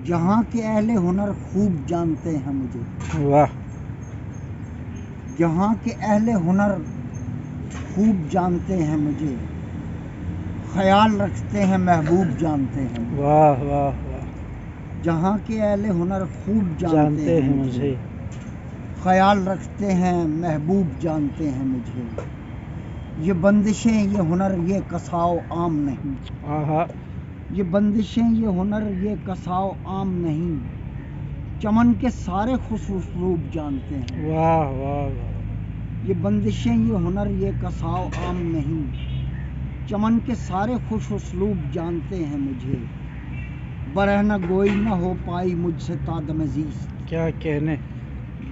جہاں کے اہل ہنر خوب جانتے ہیں مجھے، واہ جہاں کے اہل ہنر خوب جانتے ہیں مجھے، خیال رکھتے ہیں محبوب جانتے ہیں مجھے۔ واہ واہ واہ جہاں کے اہل ہنر خوب جانتے ہیں مجھے، خیال رکھتے ہیں محبوب جانتے ہیں مجھے۔ یہ بندشیں یہ ہنر یہ کساؤ عام نہیں، آہا یہ بندشیں یہ ہنر یہ کساؤ عام نہیں، چمن کے سارے خوش اسلوب جانتے ہیں۔ واہ واہ واہ یہ بندشیں یہ ہنر یہ کساؤ عام نہیں، چمن کے سارے خوش اسلوب جانتے ہیں مجھے۔ برہنہ گوئی نہ ہو پائی مجھ سے تادم زیست، کیا کہنے،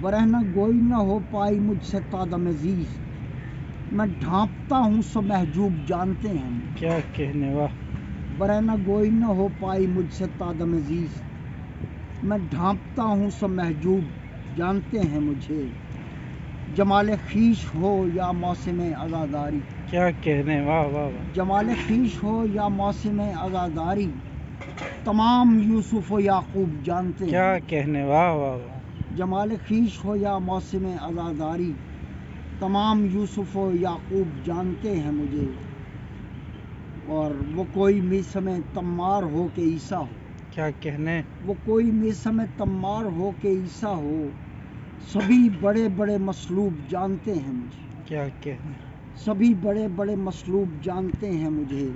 برہنہ گوئی نہ ہو پائی مجھ سے تادم زیست، میں ڈھانپتا ہوں سو محجوب جانتے ہیں مجھے۔ کیا کہنے، واہ برہنہ گوئی نہ ہو پائی مجھ سے تادم زیست، میں ڈھانپتا ہوں سو محجوب جانتے ہیں مجھے۔ جمال خویش ہو یا موسم عزاداری، کیا کہنے، واہ واہ واہ جمال خویش ہو یا موسم عزاداری، تمام یوسف و یعقوب جانتے کیا ہیں۔ کہنے، واہ واہ واہ جمال خویش ہو یا موسم عزاداری، تمام یوسف و یعقوب جانتے ہیں مجھے۔ اور وہ کوئی میسم تمار ہو کہ عیسیٰ ہو، کیا کہنے، وہ کوئی میسم تمار ہو کہ عیسیٰ ہو، سبھی بڑے بڑے مصلوب جانتے ہیں مجھے، کیا کہنے، سبھی بڑے بڑے مصلوب جانتے ہیں مجھے۔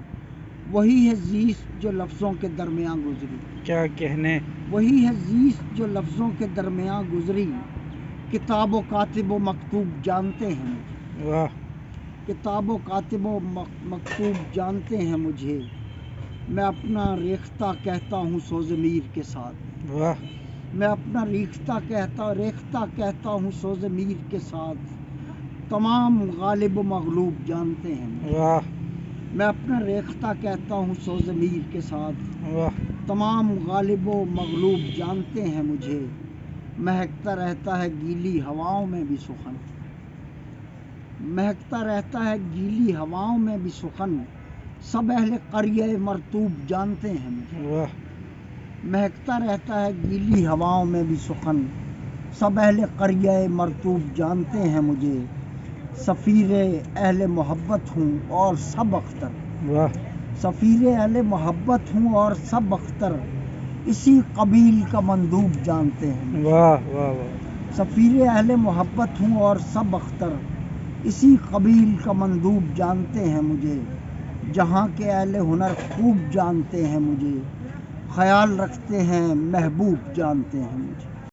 وہی ہے زیست جو لفظوں کے درمیان گزری، کیا کہنے، وہی ہے زیست جو لفظوں کے درمیان گزری، کتاب و کاتب و مکتوب جانتے ہیں مجھے، واہ کتاب و کاتب و مکتوب جانتے ہیں مجھے۔ میں اپنا ریختہ کہتا ہوں سو ضمیر کے ساتھ، واہ میں اپنا ریختہ کہتا ہوں سو ضمیر کے ساتھ، تمام غالب و مغلوب جانتے ہیں مجھے۔ واہ میں اپنا ریختہ کہتا ہوں سو ضمیر کے ساتھ، واہ تمام غالب و مغلوب جانتے ہیں مجھے۔ مہکتا رہتا ہے گیلی ہواؤں میں بھی سخن، مہکتا رہتا ہے گیلی ہواؤں میں بھی سخن، سب اہل قریہ مرطوب جانتے ہیں مجھے۔ واہ مہکتا رہتا ہے گیلی ہواؤں میں بھی سخن، سب اہل قریہ مرطوب جانتے ہیں مجھے۔ سفیر اہل محبت ہوں اور سب اختر، واہ سفیر اہل محبت ہوں اور سب اختر، اسی قبیل کا مندوب جانتے ہیں۔ واہ واہ واہ سفیر اہل محبت ہوں اور سب اختر، اسی قبیل کا مندوب جانتے ہیں مجھے۔ جہاں کے اہل ہنر خوب جانتے ہیں مجھے، خیال رکھتے ہیں محبوب جانتے ہیں مجھے۔